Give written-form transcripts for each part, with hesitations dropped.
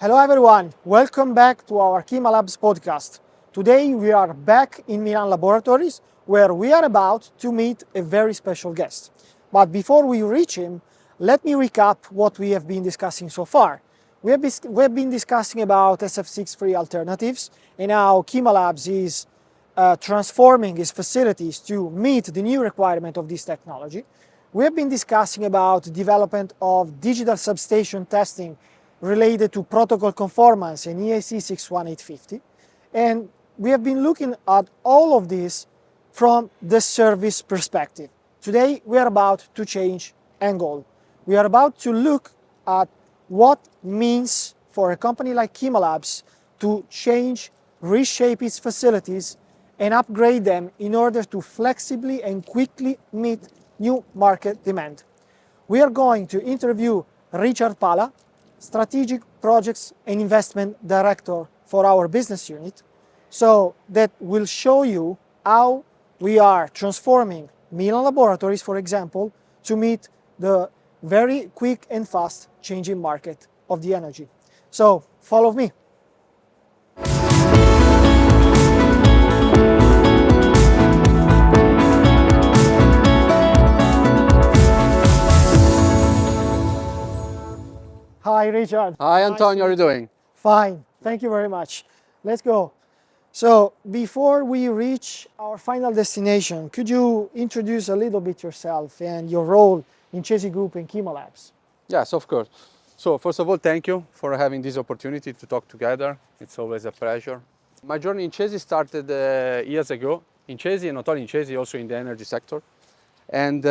Hello everyone, welcome back to our KEMA Labs podcast. Today we are back in KEMA Laboratories where we are about to meet a very special guest. But before we reach him, let me recap what we have been discussing so far. We have been discussing about SF6-free alternatives and how KEMA Labs is transforming its facilities to meet the new requirement of this technology. We have been discussing about development of digital substation testing related to protocol conformance and EAC 61850. And we have been looking at all of this from the service perspective. Today, we are about to change angle. We are about to look at what means for a company like KEMA Labs to change, reshape its facilities and upgrade them in order to flexibly and quickly meet new market demand. We are going to interview Richard Pala, Strategic Projects and Investment Director for our business unit, so that will show you how we are transforming KEMA Laboratories, for example, to meet the very quick and fast changing market of the energy. So follow me. Hi, Richard. Hi, Antonio. How are you doing? Fine. Thank you very much. Let's go. So, before we reach our final destination, could you introduce a little bit yourself and your role in Chesi Group and KEMA Labs? Yes, of course. So, first of all, thank you for having this opportunity to talk together. It's always a pleasure. My journey in Chesi started years ago. In Chesi, and not only in Chesi, also in the energy sector. And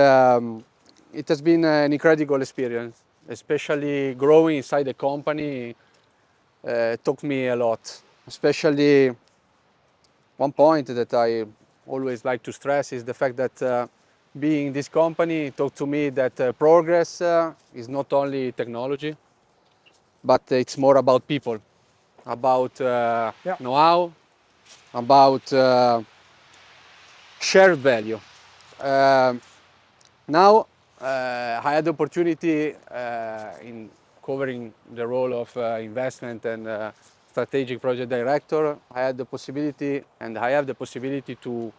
it has been an incredible experience. Especially growing inside the company taught me a lot. Especially one point that I always like to stress is the fact that being in this company taught to me that progress is not only technology, but it's more about people, about know-how, about shared value. Now, I had the opportunity in covering the role of investment and strategic project director. I had the possibility, and I have the possibility to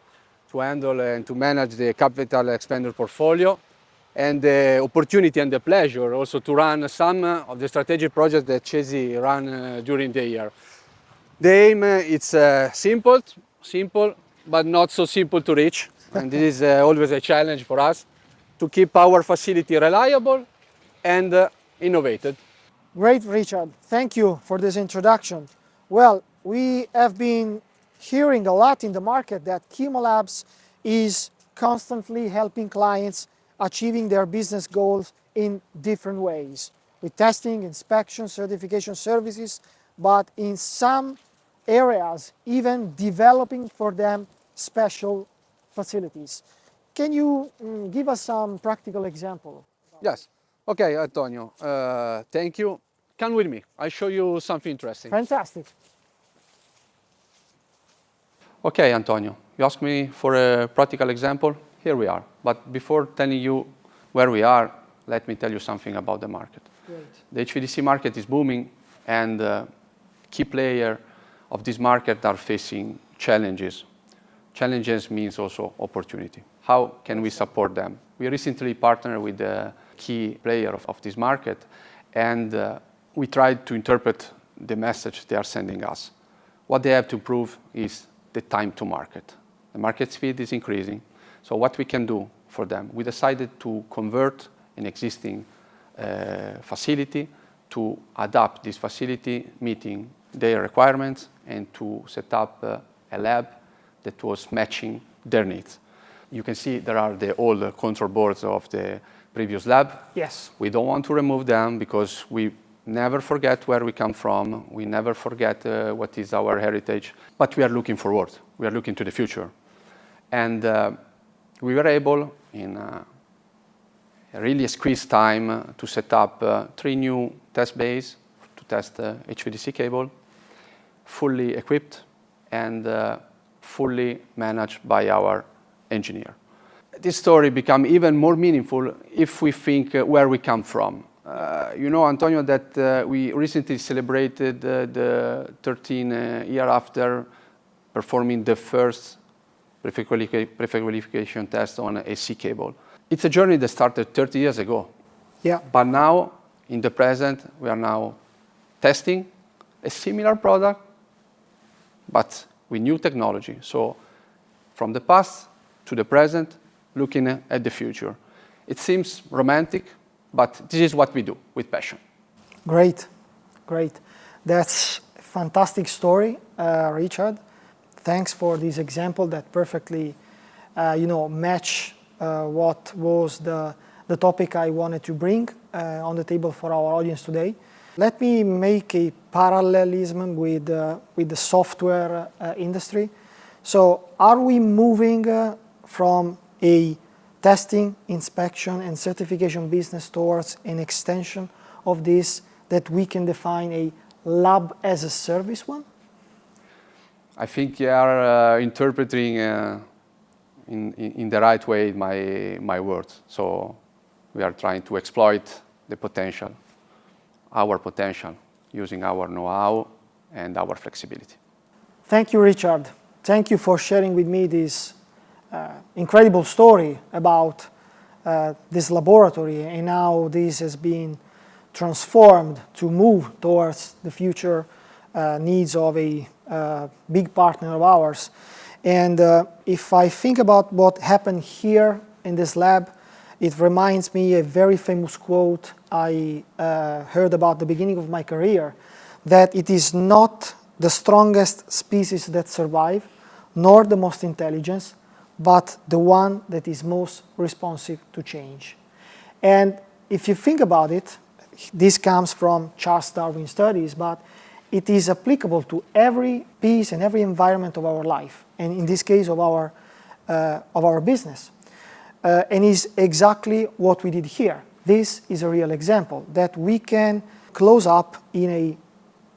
handle and to manage the capital expenditure portfolio, and the opportunity and the pleasure also to run some of the strategic projects that Chesi ran during the year. The aim is simple, but not so simple to reach, and this is always a challenge for us, to keep our facility reliable and innovative. Great, Richard. Thank you for this introduction. Well, we have been hearing a lot in the market that KEMA Labs is constantly helping clients achieving their business goals in different ways, with testing, inspection, certification services, but in some areas, even developing for them special facilities. Can you give us some practical example? Yes. Okay, Antonio. Thank you. Come with me. I'll show you something interesting. Fantastic. Okay, Antonio. You asked me for a practical example. Here we are. But before telling you where we are, let me tell you something about the market. Great. The HVDC market is booming, and key players of this market are facing challenges. Challenges means also opportunity. How can we support them? We recently partnered with a key player of this market, and we tried to interpret the message they are sending us. What they have to improve is the time to market. The market speed is increasing, so what we can do for them? We decided to convert an existing facility to adapt this facility meeting their requirements and to set up a lab that was matching their needs. You can see there are the old control boards of the previous lab. Yes. We don't want to remove them because we never forget where we come from. We never forget what is our heritage. But we are looking forward. We are looking to the future. And we were able, in a really squeezed time, to set up 3 new test bays to test HVDC cable, fully equipped and fully managed by our engineer. This story becomes even more meaningful if we think where we come from. You know, Antonio, that we recently celebrated the 13 year after performing the first pre-qualification test on a C cable. It's a journey that started 30 years ago. Yeah. But now, in the present, we are now testing a similar product, but with new technology. So, from the past to the present, looking at the future. It seems romantic, but this is what we do with passion. Great, great. That's a fantastic story, Richard. Thanks for this example that perfectly, match what was the topic I wanted to bring on the table for our audience today. Let me make a parallelism with the software industry. So, are we moving from a testing, inspection, and certification business towards an extension of this that we can define a lab as a service one? I think you are interpreting in the right way my words. So we are trying to exploit the potential, our potential, using our know-how and our flexibility. Thank you, Richard. Thank you for sharing with me this incredible story about this laboratory and how this has been transformed to move towards the future needs of a big partner of ours. And if I think about what happened here in this lab, it reminds me a very famous quote I heard about the beginning of my career, that it is not the strongest species that survive, nor the most intelligent, but the one that is most responsive to change. And if you think about it, this comes from Charles Darwin studies, but it is applicable to every piece and every environment of our life, and in this case of our business. And is exactly what we did here. This is a real example that we can close up in a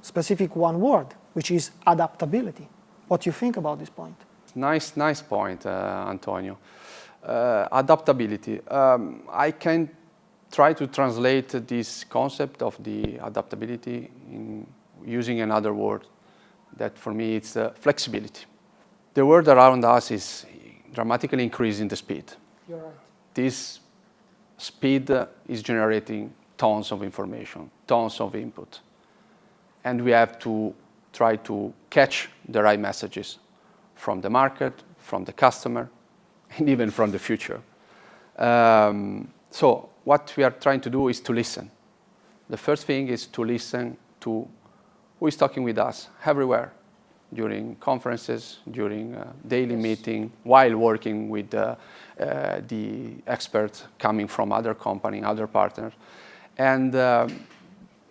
specific one word, which is adaptability. What do you think about this point? Nice point, Antonio. Adaptability. I can try to translate this concept of the adaptability in using another word that for me it's flexibility. The world around us is dramatically increasing the speed. You're right. This speed is generating tons of information, tons of input. And we have to try to catch the right messages from the market, from the customer, and even from the future. So what we are trying to do is to listen. The first thing is to listen to who is talking with us everywhere, during conferences, during daily meeting, while working with the experts coming from other companies, other partners. And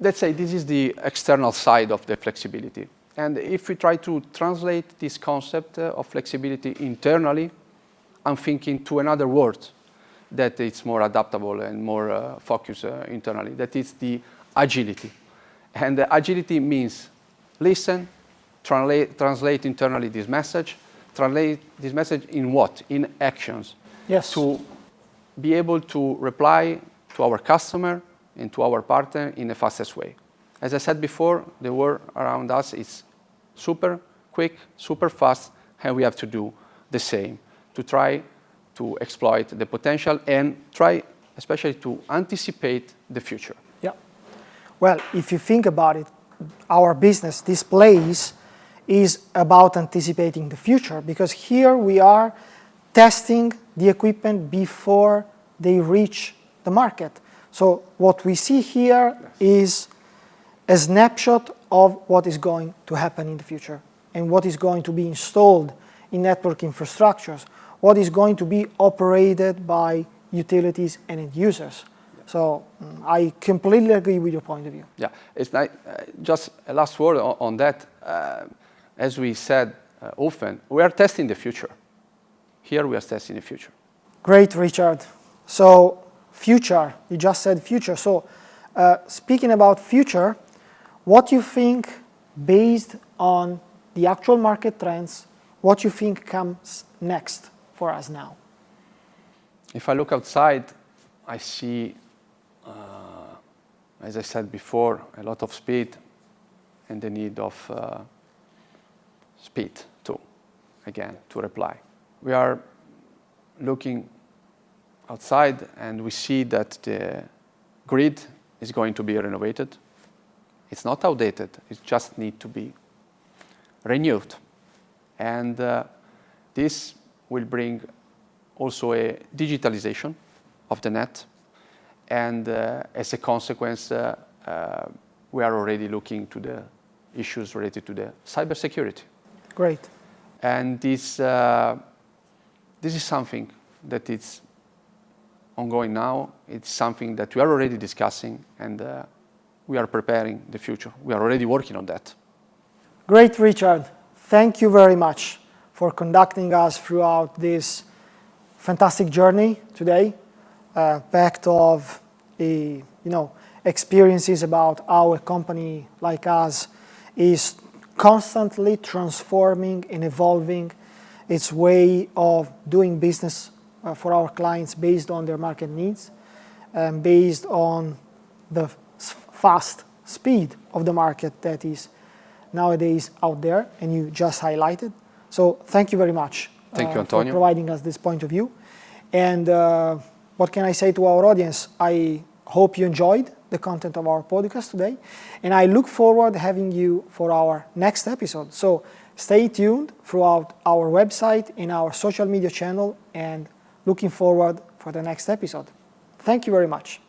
let's say this is the external side of the flexibility. And if we try to translate this concept of flexibility internally, I'm thinking to another word that it's more adaptable and more focused internally. That is the agility. And the agility means listen, translate internally this message, translate this message in what? In actions. Yes. To be able to reply to our customer and to our partner in the fastest way. As I said before, the world around us is super quick, super fast, and we have to do the same to try to exploit the potential and try especially to anticipate the future. Yeah. Well, if you think about it, our business, this place, is about anticipating the future, because here we are testing the equipment before they reach the market. So what we see here is a snapshot of what is going to happen in the future and what is going to be installed in network infrastructures, what is going to be operated by utilities and end users. So I completely agree with your point of view. Yeah, it's like, just a last word on that. As we said often, we are testing the future. Here we are testing the future. Great, Richard. So future, you just said future. So speaking about future, what you think, based on the actual market trends, what you think comes next for us now? If I look outside, I see as I said before, a lot of speed and the need of speed too, again, to reply. We are looking outside and we see that the grid is going to be renovated. It's not outdated, it just needs to be renewed. And this will bring also a digitalization of the net. And as a consequence, we are already looking to the issues related to the cybersecurity. Great. And this is something that is ongoing now. It's something that we are already discussing, and we are preparing the future. We are already working on that. Great, Richard. Thank you very much for conducting us throughout this fantastic journey today, packed of experiences about how a company like us is constantly transforming and evolving its way of doing business for our clients based on their market needs and based on the fast speed of the market that is nowadays out there and you just highlighted. So thank you very much Thank you, Antonio, for providing us this point of view. And what can I say to our audience? I hope you enjoyed the content of our podcast today, and I look forward to having you for our next episode. So stay tuned throughout our website and our social media channel, and looking forward for the next episode. Thank you very much.